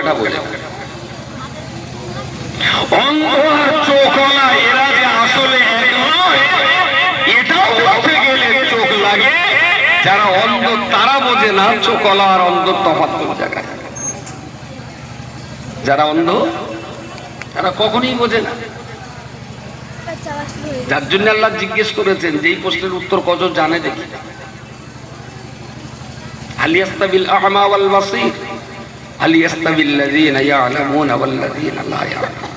সেটা বোঝে। অন্ধ আর চোখওয়ালা এরা যে আসলে এক নয় এটাও বলতে গেলে চোখ লাগে। যারা অন্ধ তারা বোঝে না চোখওয়ালা আর অন্ধ তফাৎ কোন জায়গায়। যারা অন্ধ তারা কখনোই বোঝে না। যার জন্য আল্লাহ জিজ্ঞেস করেছেন যে এই প্রশ্নের উত্তর কজন জানে দেখি। হাল ইয়াস্তাবিল আ'মা ওয়াল বাসীর হাল ইয়াস্তাবিল লাযীনা ইয়া'লামুনা ওয়াল লাযীনা লা ইয়া'লামুন।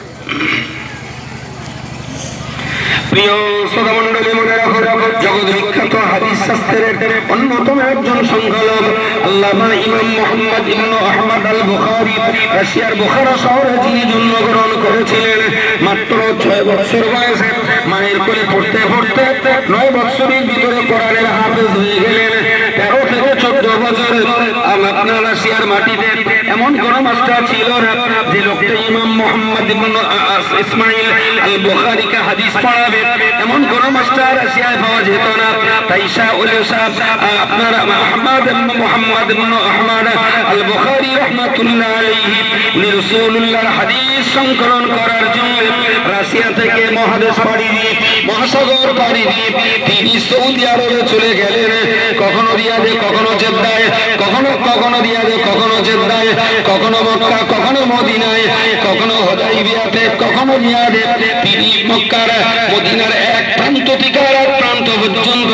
প্রিয় শ্রোতামণ্ডলী, মনে রাখো জগৎ বিখ্যাত হাদিস শাস্ত্রের অন্যতম একজন সংখ্যালঘু আল্লামা ইমাম মুহাম্মদ ইবনে আহমদ আল বুখারী রাশিয়ার বুখারা শহরে যিনি জন্মগ্রহণ করেছিলেন। মাত্র 6 বছর বয়সে মায়ের কোলে পড়তে পড়তে 9 বছরের ভিতরে কোরআনের হাফেজ হয়ে গেলেন। 13 থেকে 14 বছর আপনার রাশিয়ার মাটিতে এমন কোন মাস্টার ছিল না যে লোকটা ইমাম মুহাম্মদ ইবনে ইসমাইল আল বুখারীকে হাদিস পড়াবে, এমন কোন মাস্টার রাশিয়ায় পাওয়া যেত না। তাই শাহুল সাহেব আপনার আহমদ ইবনে মুহাম্মদ ইবনে আহমদ আল বুখারী রাহমাতুল্লাহ আলাইহি উনি রাসূলুল্লাহর হাদিস সংকলন করার জন্য রাশিয়া থেকে মহাদেশ পাড়ি দিয়ে মহাসাগর পাড়ি দিয়ে তিনি সৌদি আরবে চলে গেলেন। কখনো রিয়াদে, কখনো জেদ্দায়, কখনো রিয়াদে, কখনো জেদ্দায়, কখনো মক্কা, কখনো মদিনায়, কখনো হুদাইবিয়াতে, কখনো রিয়াদে। তিনি মক্কার মদিনার এক প্রান্ত থেকে আরেক প্রান্ত পর্যন্ত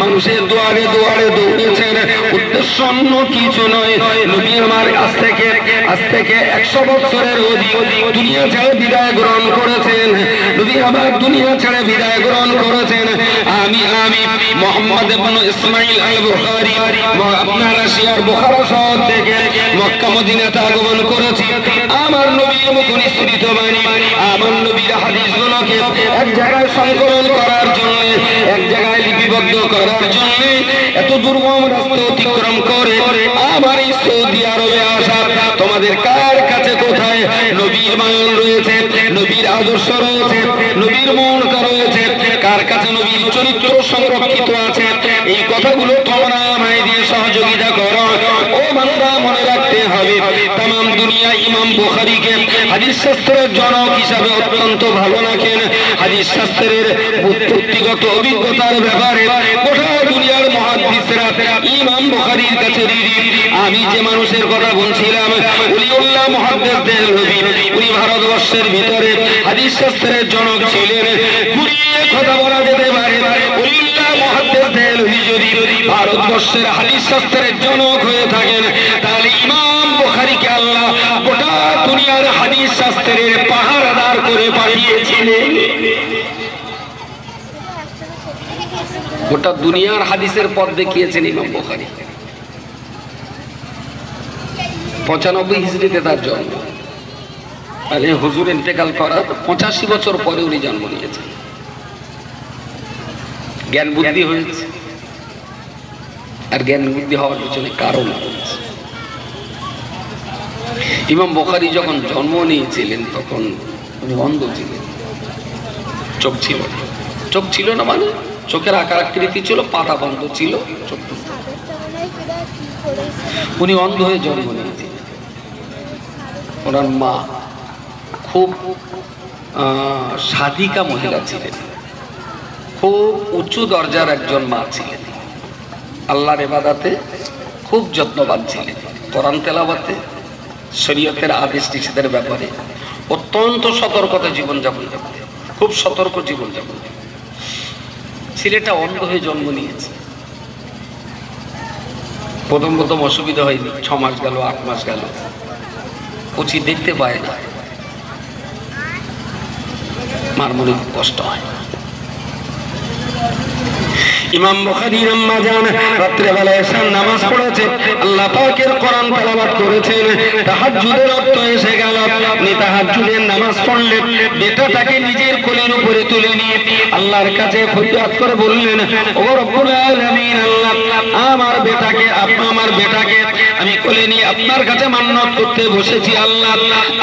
মানুষের দুয়ারে দুয়ারে দৌড়েছেন। উদ্দেশ্য অন্য কিছু নয়, নবী আমার আজ থেকে 100 বছরের অধিক দুনিয়া ছেড়ে বিদায় গ্রহণ করেছেন। নবী আমার দুনিয়া ছেড়ে বিদায় গ্রহণ করেছেন। আমি মুহাম্মদ ইবনে ইসমাইল আল বুখারী আপনার রাশিয়ার বুখারা শহর থেকে মক্কা মদিনাতে আগমন করেছি। আমার নবীর মুখ নিঃসৃত বাণী, আমার নবীর হাদিসগুলোকে এক জায়গায় সংকলন করার জন্য, এক জায়গায় লিপিবদ্ধ করার জন্য এত দুর্গম রাস্তা অতিক্রম করে আমার এই সৌদি আরবে আসা। তোমাদের কার কাছে কোথায় নবীর মায়ন রয়েছে, নবীর আদর্শ রয়েছে, নবীর মন রয়েছে, কার কাছে নবীর চরিত্র সংরক্ষিত আছে, এই কথাগুলো তোমরা আমায় দিয়ে সহযোগিতা করো। ও বান্দা, মনে রাখতে হবে তামাম দুনিয়া ইমাম বুখারীকে হাদিস শাস্ত্রের জনক হিসাবে অত্যন্ত ভালো রাখেন। হাদিস শাস্ত্রের ব্যক্তিগত অভিজ্ঞতার ব্যাপারে গোটা দুনিয়ার মুহাদ্দিসরা ইমাম বুখারীর কাছে ঋণী। আমি যে মানুষের কথা বলছিলাম ওলিউল্লাহ মুহাদ্দিস দেহলভী, উনি ভারতবর্ষের ভিতরে হাদিস শাস্ত্রের জনক ছিলেন। ঘুরিয়ে কথা বলা যেতে পারে ওলিউল্লাহ মুহাদ্দিস দেহলভী যদি ভারতবর্ষের হাদিস শাস্ত্রের জনক হয়ে থাকেন, তাহলে ইমাম বুখারীকে আল্লাহ গোটা দুনিয়ার হাদিস শাস্ত্রের পাহারাদার করে পাঠিয়েছিলেন। গোটা দুনিয়ার হাদিসের পথ দেখিয়েছেন ইমাম বুখারী। 95 হিজরিতে তার জন্ম। তাহলে হুজুর ইন্তেকাল করার 85 বছর পরে উনি জন্ম নিয়েছেন। জ্ঞান বুদ্ধি হয়েছে, আর জ্ঞান বুদ্ধি হওয়ার পিছনে কারণ রয়েছে। ইমাম বুখারী যখন জন্ম নিয়েছিলেন তখন উনি অন্ধ ছিলেন, চোখ ছিল না। চোখ ছিল না মানে চোখের আকার আকৃতি ছিল, পাতা বন্ধ ছিল, চোখ। উনি অন্ধ হয়ে জন্ম নিয়েছিলেন। ওনার মা খুব সাধিকা মহিলা ছিলেন, খুব উঁচু দরজার একজন মা ছিলেন। আল্লাহর ইবাদতে খুব যত্নবান ছিলেন, কোরআন তেলাওয়াতে, শরীয়তের আদেশ নিষেধের ব্যাপারে অত্যন্ত সতর্কতা জীবনযাপন করতেন, খুব সতর্ক জীবনযাপন। ছেলেটা অন্ধ হয়ে জন্ম নিয়েছে। প্রথম অসুবিধা হয়নি, 6 মাস গেল, 8 মাস গেল, কচি দেখতে পায় না, মার মনে কষ্ট হয়। ইমাম বুখারীর আম্মা জান রাত্রে বেলা এসে নামাজ পড়েছে, আল্লাহ পাকের কোরআন তেলাওয়াত করেছেন, তাহাজ্জুদের রক্ত এসে গেল। আপনি তাহাজ্জুদের নামাজ পড়লেন, বেটাটাকে নিজের কোলের উপরে তুলে নিয়ে আল্লাহর কাছে ফরিয়াদ করে বললেন, ও রব্বুল আলামিন, আল্লাহ আমার বেটাকে আমি কোলে নিয়ে আপনার কাছে মান্নত করতে বসেছি। আল্লাহ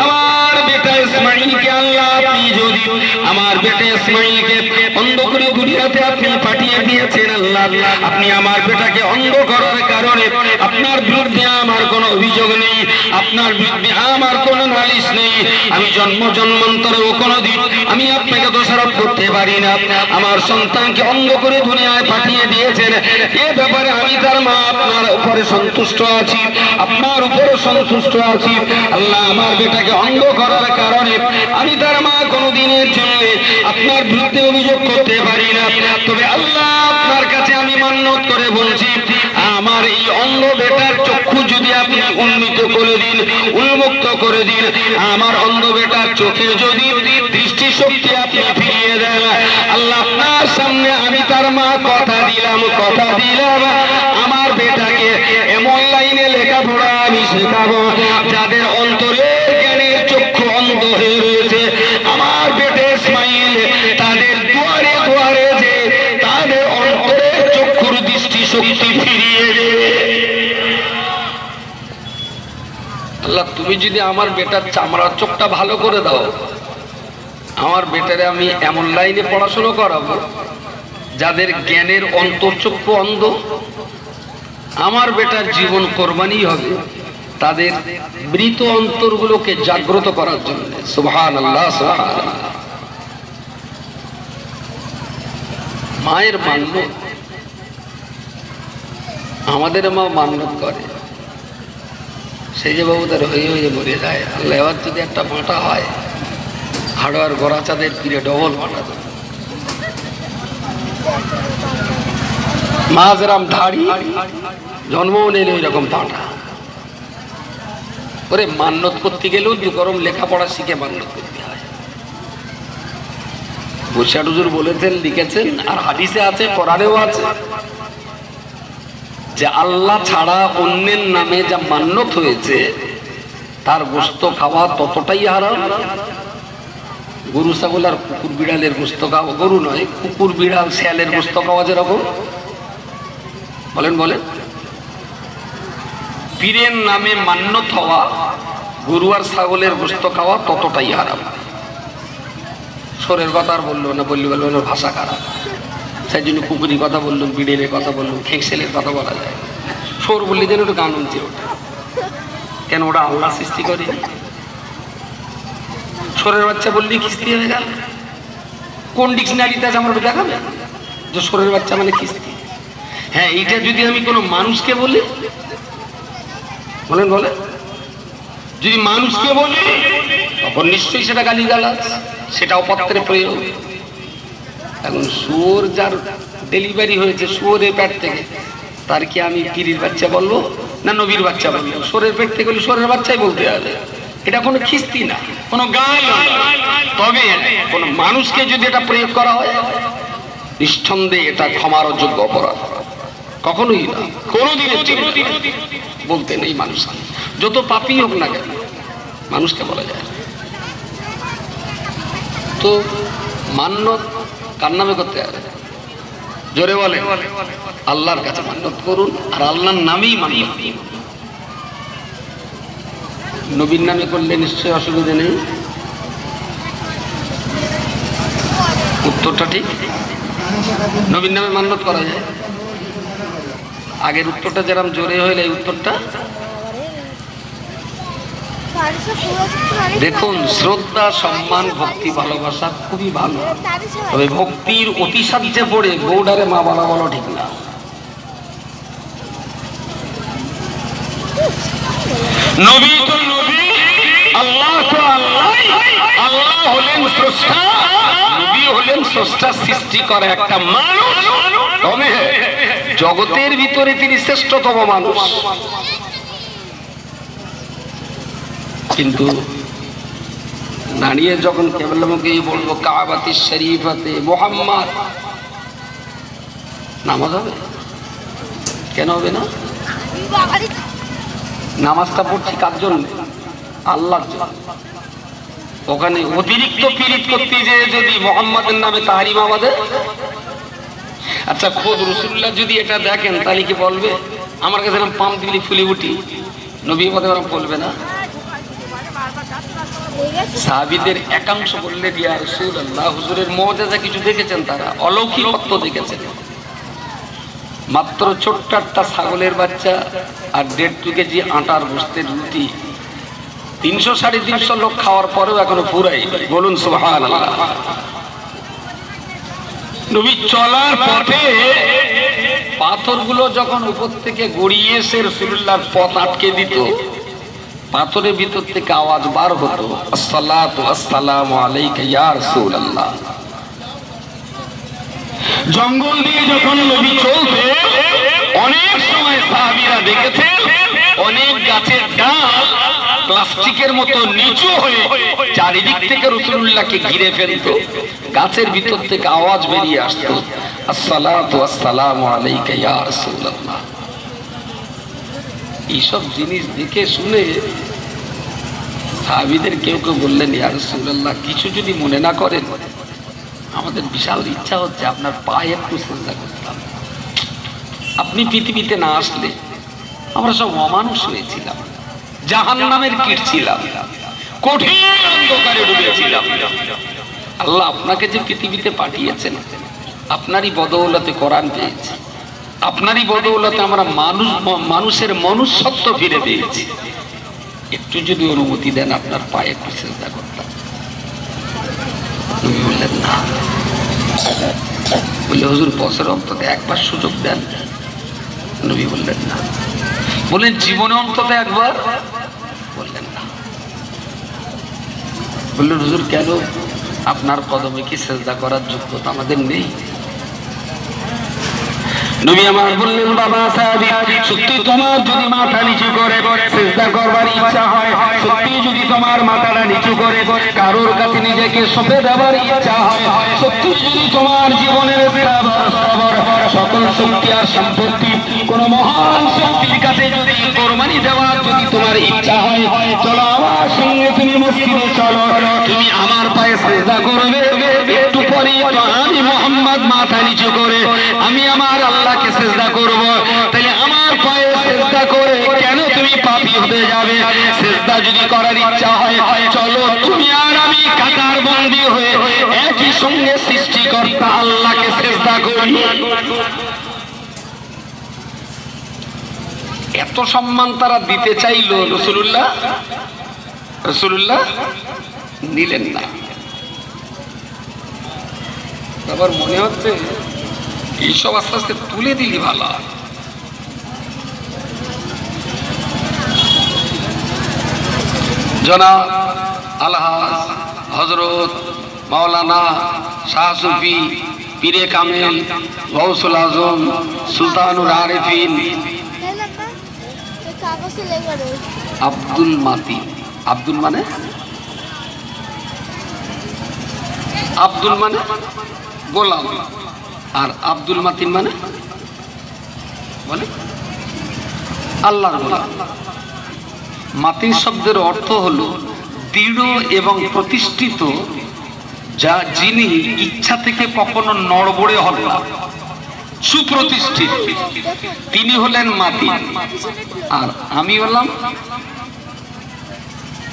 আমার বেটা ইসমাঈলকে, আল্লাহ আপনি যদি আমার বেটা ইসমাঈলকে অন্ধ করে দুনিয়াতে আপনি পাঠিয়ে দিয়েছেন, আল্লাহ আপনি আমার বেটাকে অন্ধ করার কারণে আপনার বিরুদ্ধে আমার কোনো অভিযোগ নেই, আপনার বিরুদ্ধে আমার নালিশ নেই, আমি জন্ম জন্মান্তরেও কোনোদিন আমি আপনাকে দোষারোপ করতে পারি না। আমার সন্তানকে অন্ধ করে দুনিয়ায় পাঠিয়ে দিয়েছেন, এ ব্যাপারে আমি তার মা আপনার উপরে সন্তুষ্ট আছি, আপনার উপরে সন্তুষ্ট আছি। আল্লাহ, আমার বেটাকে অন্ধ করার কারণে আমি তার মা কোনোদিনের জন্য আপনার বিরুদ্ধে অভিযোগ করতে পারি না। তবে আল্লাহ, আপনার কাছে আমি মান্যত করে বলছি, আমার এই অন্ধ বেটার চক্ষু যদি আপনি উন্নীত করে দিন, উন্মুক্ত করে দিন, আমার অন্ধ বেটার চোখে যদি দৃষ্টিশক্তি আপনি ফিরিয়ে দেন, আল্লাহ, আপনার সামনে আমি তার মা কথা দিলাম আমার বেটাকে এমন লাইনে লেখাপড়া আমি শেখাবো যাদের অন্তরে জ্ঞানের চক্ষু অন্ধ হয়ে রয়েছে, আমার বেটে ইসমাইল তাদের দুয়ারে দুয়ারে যে তাদের অন্তরের চক্ষুর দৃষ্টিশক্তি ফিরিয়ে দেবে। আল্লাহ, তুমি যদি আমার বেটার চামড়ার চোখটা ভালো করে দাও, আমার বেটারে আমি এমন লাইনে পড়াশোনা করাবো যাদের জ্ঞানের অন্তর্চক্ষু অন্ধ, আমার বেটার জীবন কোরবানি হবে তাদের মৃত অন্তরগুলোকে জাগ্রত করার জন্য। সুবহানাল্লাহ, সুবহানাল্লাহ। মায়ের মান্য, আমাদের মা মান্যত করে, সেই যে বাবু তার হয়ে হয়ে মরে যায়। আল্লাহ, এবার যদি একটা মাটা হয়, হাড়োয়ার গোড়া চাঁদের তীরে ডবল মাটা দেয়। মা যেরাম ধাড়ি, জন্ম নিলে এরকম পাটা। ওরে, মান্যত করতে গেলেও দু গরম লেখাপড়া শিখে মান্যত করতে হয়। বুশার হুজুর বলেছেন, লিখেছেন, আর হাদিসে আছে, কোরআনেও আছে, যে আল্লাহ ছাড়া অন্যের নামে যা মান্যত হয়েছে তার গোশত খাওয়া ততটাই হারাম। গরু ছাগল আর কুকুর বিড়ালের গোশত খাওয়া, গরু নয়, কুকুর বিড়াল শিয়ালের গোশত খাওয়া যেরকম, বলেন বলেন, পীরের নামে মান্যত হওয়া, গরু আর ছাগলের গোশত খাওয়া ততটাই হারাম। সোরের কথা আর বললো না, বললো ওর ভাষা খারাপ, সেই জন্য কুকুরের কথা বললুম, বিড়েলের কথা বললুম, খেঁকশেলের কথা বলা যায়। সোর বললি যেন একটু গান উঠছে, ওটা কেন, ওটা আল্লাহ সৃষ্টি করে। সোরের বাচ্চা বললি খিস্তি হয়ে গেল। কোন ডিকশনারিতে আছে আমার দেখাবে যে সোরের বাচ্চা মানে খিস্তি? হ্যাঁ, এইটা যদি আমি কোনো মানুষকে বলি, বলেন বলে, যদি মানুষকে বলি তখন নিশ্চয়ই সেটা গালিগালাজ, সেটা অপত্রের প্রয়োগ। এখন শুয়োর যার ডেলিভারি হয়েছে শুয়োরের পেট থেকে, তার কি আমি পীরের বাচ্চা বলবো না নবীর বাচ্চা বলবো? শুয়োরের পেট থেকে শুয়োরের বাচ্চাই বলতে হবে। এটা কোনো খিস্তি না, কোনো গাল। তবে কোনো মানুষকে যদি এটা প্রয়োগ করা হয়, নিঃসন্দেহে এটা ক্ষমার যোগ্য অপরাধ। কখনোই না, কোনোদিনের জন্য বলতে নেই মানুষ, যত পাপী হোক না কেন মানুষকে বলা যায়। তো মান্যত কার নামে করতে হবে? জোরে বলে, আল্লাহর কাছে মান্যত করুন, আর আল্লাহর নামেই মান্যত। নবীর নামে করলে নিশ্চয়ই অসুবিধা নেই। উত্তরটা ঠিক, নবীর নামে মান্যত করা যায়। আগের উত্তরটা যেরকম জোরে হইলে এই উত্তরটা দেখুন, শ্রদ্ধা, সম্মান, ভক্তি, ভালোবাসা খুবই ভালো, তবে ভক্তির অতিসাহ্যে পড়ে বউডারে মা বলা বলো ঠিক না। নবী তো নবী, আল্লাহ তো আল্লাহ, আল্লাহ হলেন স্রষ্টা, নবী হলেন স্রষ্টা সৃষ্টি করে একটা মানুষ। তবে জগতের ভিতরে তিনি শ্রেষ্ঠতম মানুষ। কিন্তু দাঁড়িয়ে যখন কেবলমুখে বলবো কাবাতি শরীফাতে মুহাম্মদ, নামাজ হবে? কেন হবে না? নামাজটা পড়ছি কার জন্য? আল্লাহর জন্য। ওখানে অতিরিক্ত পীড়িত করতে যে যদি মুহাম্মাদের নামে তাহরিম আমাদের, আচ্ছা খোদ রাসূলুল্লাহ যদি এটা দেখেন তাহলে কি বলবে? আমার কাছে এরকম পাম্প দিলি ফুলে উঠি, নবী পদে এরকম বলবে না? সাহাবীদের একাংশ বললে ইয়া রাসূলুল্লাহ, হুজুরের মুজিজা কিছু দেখেছেন, তারা অলৌকিকত্ব দেখেছেন। মাত্র ছোট্ট একটা ছাগলের বাচ্চা আর 1.5 কেজি আটার গোশতের রুটি 300 350 লোক খাওয়ার পরেও এখনো ফুরাই। বলুন সুবহানাল্লাহ। নবী চলার পথে পাথরগুলো যখন উপর থেকে গড়িয়ে এসে রাসূলুল্লাহর পথ আটকে দিত, পাথরের ভিতর থেকে আওয়াজ বার হতো, আসসালাতু আসসালামু আলাইকা ইয়া রাসূলুল্লাহ। জঙ্গল দিয়ে যখন নবী চলতে অনেক সময় সাহাবীরা দেখেছে অনেক গাছের ডাল প্লাস্টিকের মতো নিচু হয়ে চারিদিক থেকে রাসূলুল্লাহকে ঘিরে ফেলতো, গাছের ভিতর থেকে আওয়াজ বেরিয়ে আসতো, আসসালাতু আসসালামু আলাইকা ইয়া রাসূলুল্লাহ। এইসব জিনিস দেখে শুনে সাহাবীদের কেউ কেউ বললেন, ইয়া রাসূলুল্লাহ কিছু যদি মনে না করেন, আমাদের বিশাল ইচ্ছা হচ্ছে আপনার পায়ে একটু সিজদা করতাম। আপনি পৃথিবীতে না আসলে আমরা সব অমানুষ হয়েছিলাম, জাহান্নামের কীট ছিলাম, কঠিন অন্ধকারে ডুবেছিলাম। আল্লাহ আপনাকে যে পৃথিবীতে পাঠিয়েছেন, আপনারই বদৌলতে কোরআন পেয়েছি, আপনারই বদৌলতে আমরা মানুষের মনুষ্যত্ব ফিরে পেয়েছি। একটু যদি অনুমতি দেন আপনার পায়ে একটু সিজদা করতাম। নবী বললেন না। বললে হুজুর বছর অন্তত একবার সুযোগ দেন। নবী বললেন না। বললেন জীবনে অন্তত একবার। বললেন না। বললেন হুজুর কেন? আপনার কদমে কি সিজদা করার যোগ্যতা আমাদের নেই? নবী আমার বললেন, বাবা সাহাবী, সত্যি তোমার যদি মাথা নিচু করে সিজদা করবার ইচ্ছা হয়, সত্যি যদি তোমার মাথাটা নিচু করে কারোর কাছে নিজেকে সঁপে দেওয়ার ইচ্ছা হয়, সত্যি যদি তোমার জীবনের সকল শক্তি আর সম্পত্তি কোন মহান শক্তির কাছে যদি কোরবানি দেওয়ার যদি তোমার ইচ্ছা হয়, চলো আমার সঙ্গে তুমি মসজিদে চলো, তুমি আমার পায়ে সিজদা করবে। একটু পরে আমি মুহাম্মদ মাথা নিচু করে আমি আমার আল্লাহকে সিজদা করব। তাহলে আমার পায়ে সিজদা করে কেন তুমি পাপী হতে যাবে? সিজদা যদি করার ইচ্ছা হয়, চলো তুমি আর আমি কাতার বন্দী হয়ে একই সঙ্গে সৃষ্টিকর্তা আল্লাহকে সিজদা করি। এত সম্মান তারা দিতে চাইলো, রাসূলুল্লাহ নিলেন না। আবার মনে হচ্ছে এইসব আস্তে আস্তে তুলে দিলি ভালো। জনাব আলহাজ হযরত মাওলানা শাহ সুফি পীরে কামেল গৌসুল আজম সুলতানুল আরিফিন আব্দুল মাতিন। আব্দুল মানে গোলাম, আর আব্দুল মাতিন মানে বলে আল্লাহর গোলাম। মাতিন শব্দের অর্থ হলো দৃঢ় এবং প্রতিষ্ঠিত, যা যিনি ইচ্ছা থেকে কখনো নড়বড়ে হন না, সুপ্রতিষ্ঠিত, তিনি হলেন মাতিন। আর আমি হলাম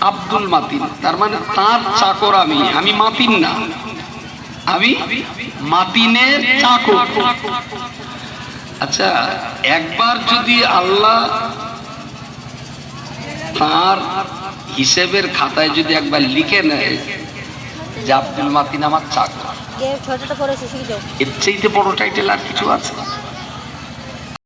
আব্দুল মাতিন, তার মানে তার চাকর আমি মাতিন না, আমি মাতিনের চাকর। আচ্ছা, একবার যদি আল্লাহ তার হিসেবের খাতায় যদি একবার লিখে নেয় যে আব্দুল মাতিন আমার চাকর, এর চাইতে বড় টাইটেল আর কিছু আছে?